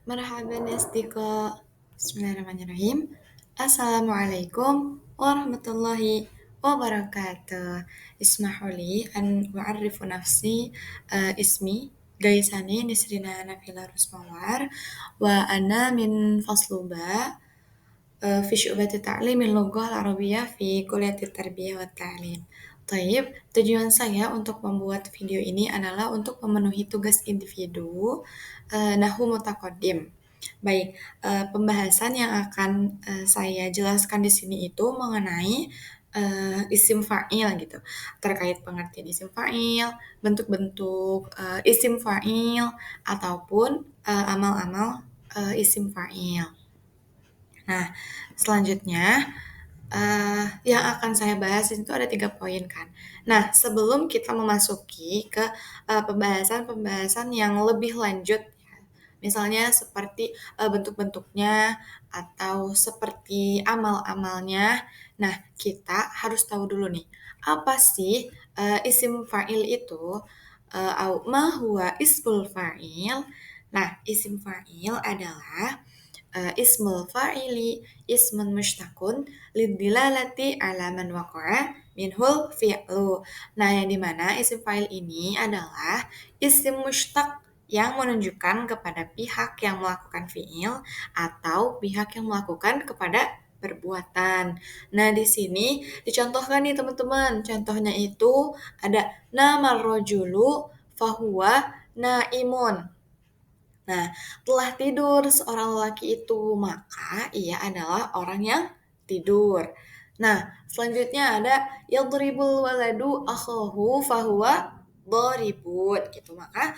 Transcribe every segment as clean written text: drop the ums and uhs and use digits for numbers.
Marhaban asdiqa. Bismillahirrahmanirrahim. Assalamualaikum warahmatullahi wabarakatuh. Ismahuli an u'arrifu nafsi ismi Gaisani Nisrina Nafila Rusmawar wa ana min fasluba fi syu'bati ta'limin lughah al-arabiyyah fi kuliyatit tarbiyah wa ta'lim. Taib, tujuan saya untuk membuat video ini adalah untuk memenuhi tugas individu nahu mutaqaddim. Baik, pembahasan yang akan saya jelaskan di sini itu mengenai isim fa'il gitu, terkait pengertian isim fa'il, bentuk-bentuk isim fa'il, ataupun amal-amal isim fa'il. Nah, selanjutnya yang akan saya bahas itu ada 3 poin kan. Nah, sebelum kita memasuki ke pembahasan-pembahasan yang lebih lanjut, ya, misalnya seperti bentuk-bentuknya atau seperti amal-amalnya. Nah, kita harus tahu dulu nih, apa sih isim fa'il itu? Ma huwa ismul fa'il? Nah, isim fa'il adalah ismul fa'ili ismun mushtaqun lidilalati ala man waqa'a minhul fi'lu. Nah, yang dimana isim fa'il ini adalah isim mushtaq yang menunjukkan kepada pihak yang melakukan fi'il atau pihak yang melakukan kepada perbuatan. Nah, di sini dicontohkan nih teman-teman. Contohnya itu ada nama rojulu fahuwa naimun. Nah, telah tidur seorang lelaki itu, maka ia adalah orang yang tidur. Nah, selanjutnya ada yadribul waladu akhahu fahuwa dharibun gitu. Maka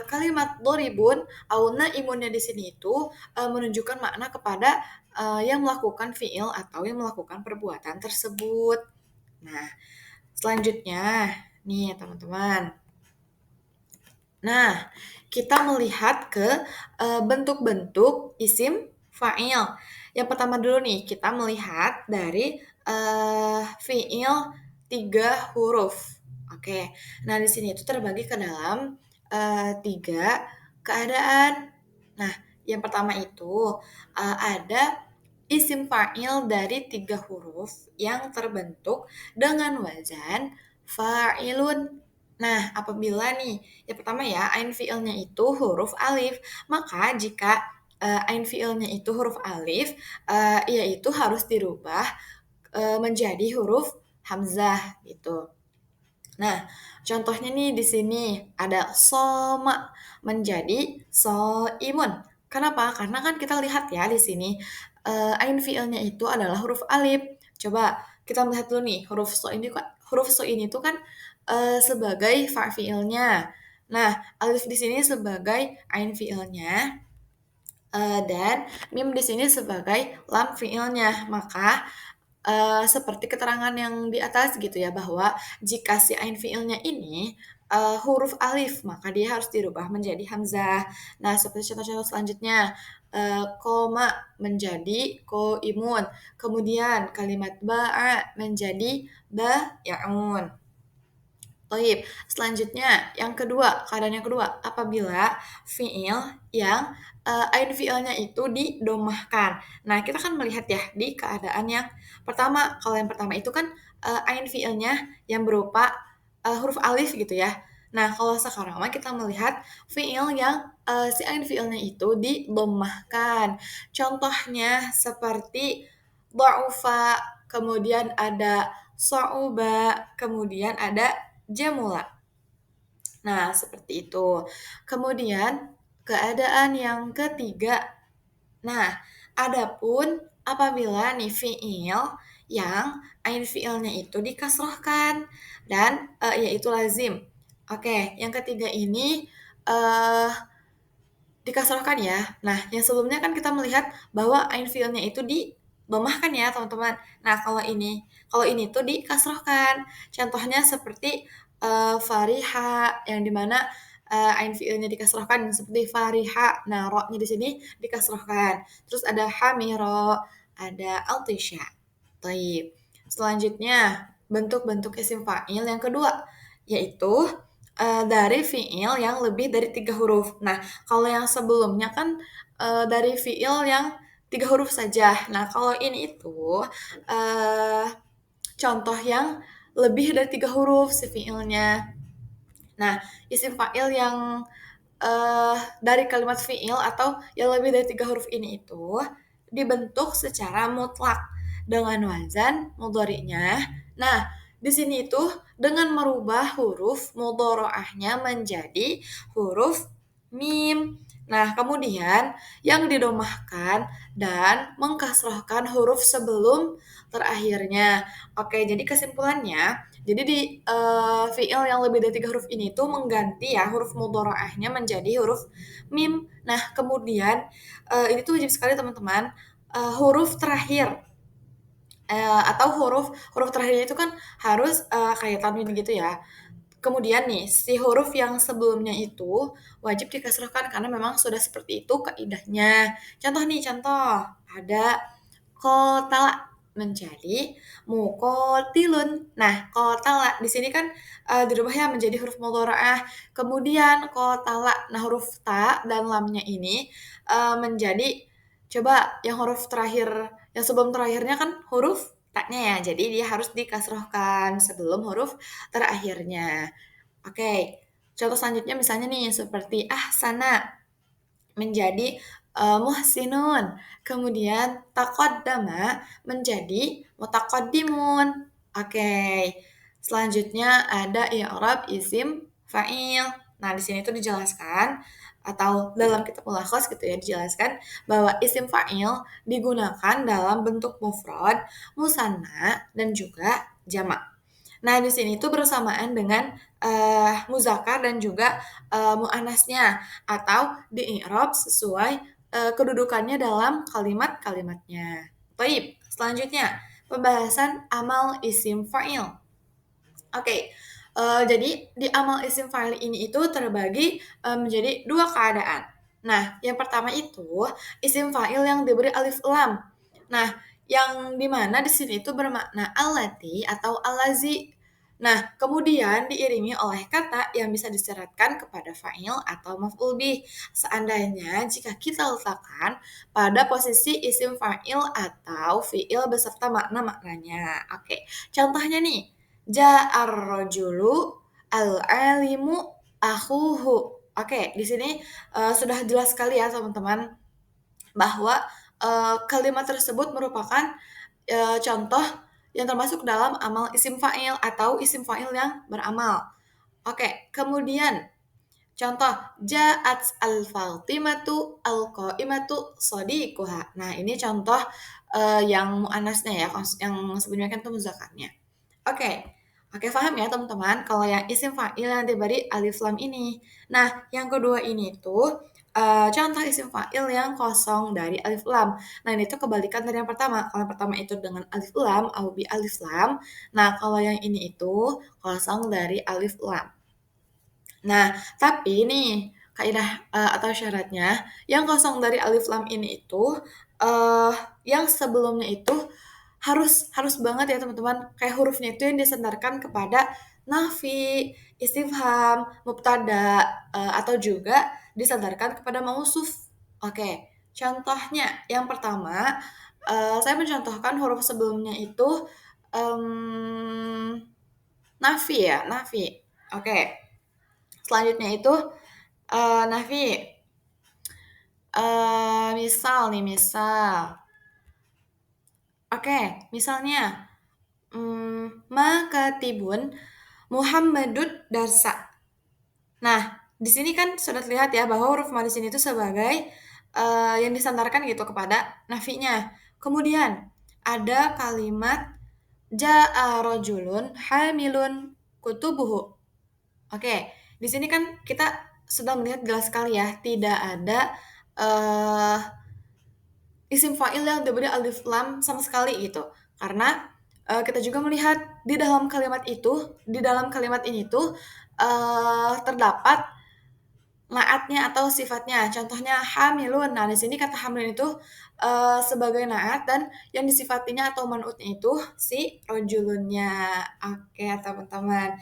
kalimat dharibun au naimunnya di sini itu menunjukkan makna kepada yang melakukan fiil atau yang melakukan perbuatan tersebut. Nah, selanjutnya nih teman-teman. Nah, kita melihat ke bentuk-bentuk isim fa'il. Yang pertama dulu nih, kita melihat dari fi'il 3 huruf. Oke, nah di sini itu terbagi ke dalam 3 keadaan. Nah, yang pertama itu ada isim fa'il dari 3 huruf yang terbentuk dengan wazan fa'ilun. Nah, apabila nih, yang pertama ya, ain fiilnya itu huruf alif, maka jika ain fiilnya itu huruf alif, yaitu harus dirubah menjadi huruf hamzah gitu. Nah, contohnya nih di sini ada soma menjadi soimun. Kenapa? Karena kan kita lihat ya di sini ain fiilnya itu adalah huruf alif. Coba kita melihat dulu nih huruf so ini tuh kan sebagai fiilnya. Nah, alif di sini sebagai ain fiilnya dan mim di sini sebagai lam fiilnya. Maka seperti keterangan yang di atas gitu ya, bahwa jika si ain fiilnya ini huruf alif, maka dia harus dirubah menjadi hamzah. Nah, seperti contoh-contoh selanjutnya, koma menjadi koimun. Kemudian kalimat ba'a menjadi ba'yaun. Baik, selanjutnya yang kedua, keadaan yang kedua, apabila fiil yang ain fiilnya itu didomahkan. Nah, kita kan melihat ya di keadaan yang pertama. Kalau yang pertama itu kan ain fiilnya yang berupa huruf alif gitu ya. Nah, kalau sekarang mah kita melihat fiil yang si ain fiilnya itu didomahkan. Contohnya seperti dha'ufa, kemudian ada sa'uba, kemudian ada jamula. Nah, seperti itu. Kemudian, keadaan yang ketiga. Nah, adapun apabila nih fiil yang ain fiilnya itu dikasrohkan dan yaitu lazim. Oke, yang ketiga ini dikasrohkan ya. Nah, yang sebelumnya kan kita melihat bahwa ain fiilnya itu didomahkan ya, teman-teman. Nah, kalau ini tuh dikasrohkan. Contohnya seperti fariha yang dimana ain fiilnya dikasrohkan seperti fariha. Nah, ro-nya di sini dikasrohkan. Terus ada hamiro, ada altisya. Taib. Selanjutnya, bentuk-bentuk isim fa'il yang kedua, yaitu dari fiil yang lebih dari 3 huruf. Nah, kalau yang sebelumnya kan dari fiil yang 3 huruf saja. Nah, kalau ini itu, eee, contoh yang lebih dari 3 huruf si fiilnya. Nah, isim fa'il yang dari kalimat fiil atau yang lebih dari 3 huruf ini itu dibentuk secara mutlak dengan wazan mudhari'nya. Nah, di sini itu dengan merubah huruf mudhora'ahnya menjadi huruf mim. Nah, kemudian yang didomahkan dan mengkasrohkan huruf sebelum terakhirnya. Oke, jadi kesimpulannya, jadi di fiil yang lebih dari 3 huruf ini tuh mengganti ya huruf mudhora'ahnya menjadi huruf mim. Nah, kemudian ini tuh wajib sekali teman-teman, huruf terakhir atau huruf huruf terakhirnya itu kan harus kayak tanwin gitu ya. Kemudian nih, si huruf yang sebelumnya itu wajib dikasrahkan karena memang sudah seperti itu kaidahnya. Contoh nih, contoh. Ada kotala menjadi mukotilun. Nah, kotala di sini kan dirubah ya menjadi huruf mudhora'ah. Kemudian kotala, nah huruf ta dan lamnya ini menjadi coba yang huruf terakhir, yang sebelum terakhirnya kan huruf taknya ya. Jadi dia harus dikasrohkan sebelum huruf terakhirnya. Oke, contoh selanjutnya misalnya nih seperti ahsana menjadi muhsinun, kemudian taqaddama menjadi mutaqaddimun. Oke, selanjutnya ada i'rab isim fa'il. Nah, di sini tuh dijelaskan atau dalam kitab mulakhas gitu ya dijelaskan bahwa isim fa'il digunakan dalam bentuk mufrad, musanna dan juga jamak. Nah, di sini tuh bersamaan dengan muzakkar dan juga muannasnya atau di-i'rab sesuai kedudukannya dalam kalimat-kalimatnya. Baik, selanjutnya pembahasan amal isim fa'il. Oke, jadi di amal isim fa'il ini itu terbagi menjadi dua keadaan. Nah, yang pertama itu isim fa'il yang diberi alif lam. Nah, yang dimana di sini itu bermakna allati atau allazi. Nah, kemudian diiringi oleh kata yang bisa disyaratkan kepada fa'il atau maf'ul bih. Seandainya jika kita letakkan pada posisi isim fa'il atau fi'il beserta makna-maknanya. Oke, contohnya nih, Ja'ar rajulu al-alimu akhuhu. Oke, di sini sudah jelas sekali ya teman-teman bahwa kalimat tersebut merupakan contoh yang termasuk dalam amal isim fa'il atau isim fa'il yang beramal. Oke, kemudian contoh ja'at al-fatimatu al-qa'imatu shadiquha. Nah, ini contoh yang muannasnya ya, yang sebelumnya kan itu mudzakarnya. Oke. Oke, paham ya teman-teman kalau yang isim fa'il yang diberi alif lam ini. Nah, yang kedua ini tuh contoh isim fa'il yang kosong dari alif lam. Nah, ini tuh kebalikan dari yang pertama. Kalau yang pertama itu dengan alif lam au bi alif lam. Nah, kalau yang ini itu kosong dari alif lam. Nah, tapi nih kaidah atau syaratnya yang kosong dari alif lam ini itu eee, yang sebelumnya itu harus harus banget ya teman-teman kayak hurufnya itu yang disandarkan kepada nafi, istifham, mubtada, atau juga disandarkan kepada mausuf. Oke, contohnya yang pertama, saya mencontohkan huruf sebelumnya itu mmm, nafi ya, nafi. Oke. Selanjutnya itu, Nafi, misal nih, misal. Oke, misalnya, ma katibun Muhammadud darsa. Nah, di sini kan sudah terlihat ya bahwa huruf ma di sini itu sebagai, yang disandarkan gitu kepada nafinya. Kemudian ada kalimat jaa rajulun hamilun kutubuhu. Oke, di sini kan kita sudah melihat jelas sekali ya, tidak ada eh, isim fa'il yang diberi alif lam sama sekali gitu. Karena kita juga melihat di dalam kalimat ini tuh terdapat naatnya atau sifatnya. Contohnya hamilun. Nah, di sini kata hamilun itu sebagai naat dan yang disifatinya atau man'utnya itu si rojulunnya. Oke, teman-teman.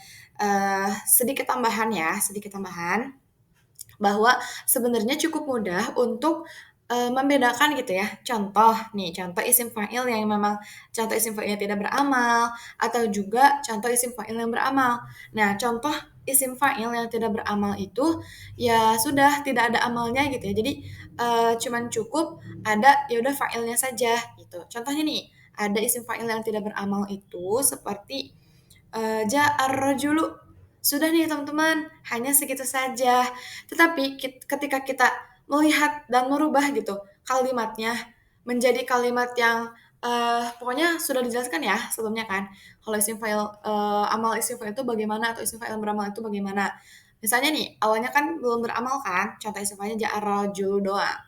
Sedikit tambahan ya, sedikit tambahan bahwa sebenarnya cukup mudah untuk membedakan gitu ya. Contoh nih, contoh isim fa'il yang memang contoh isim fa'ilnya tidak beramal atau juga contoh isim fa'il yang beramal. Nah, contoh isim fa'il yang tidak beramal itu ya sudah tidak ada amalnya gitu ya. Jadi cuman cukup ada ya udah fa'ilnya saja gitu. Contohnya nih, ada isim fa'il yang tidak beramal itu seperti ja'ar rajulu. Sudah nih teman-teman, hanya segitu saja. Tetapi ketika kita melihat dan merubah gitu kalimatnya menjadi kalimat yang pokoknya sudah dijelaskan ya sebelumnya kan. Kalau isim fa'il amal isim fa'il itu bagaimana atau isim fa'il beramal itu bagaimana. Misalnya nih, awalnya kan belum beramal kan, contoh isim fa'ilnya ja'ar rajulu doang.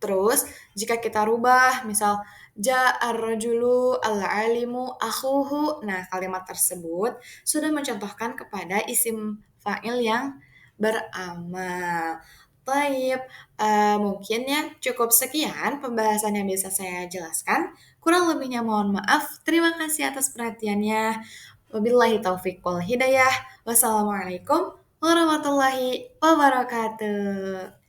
Terus jika kita rubah misal ja'ar rajulu al-alimu akhuhu. Nah, kalimat tersebut sudah mencontohkan kepada isim fa'il yang beramal. Baik, mungkin ya cukup sekian pembahasan yang bisa saya jelaskan. Kurang lebihnya mohon maaf. Terima kasih atas perhatiannya. Wabillahi taufiq wal hidayah. Wassalamualaikum warahmatullahi wabarakatuh.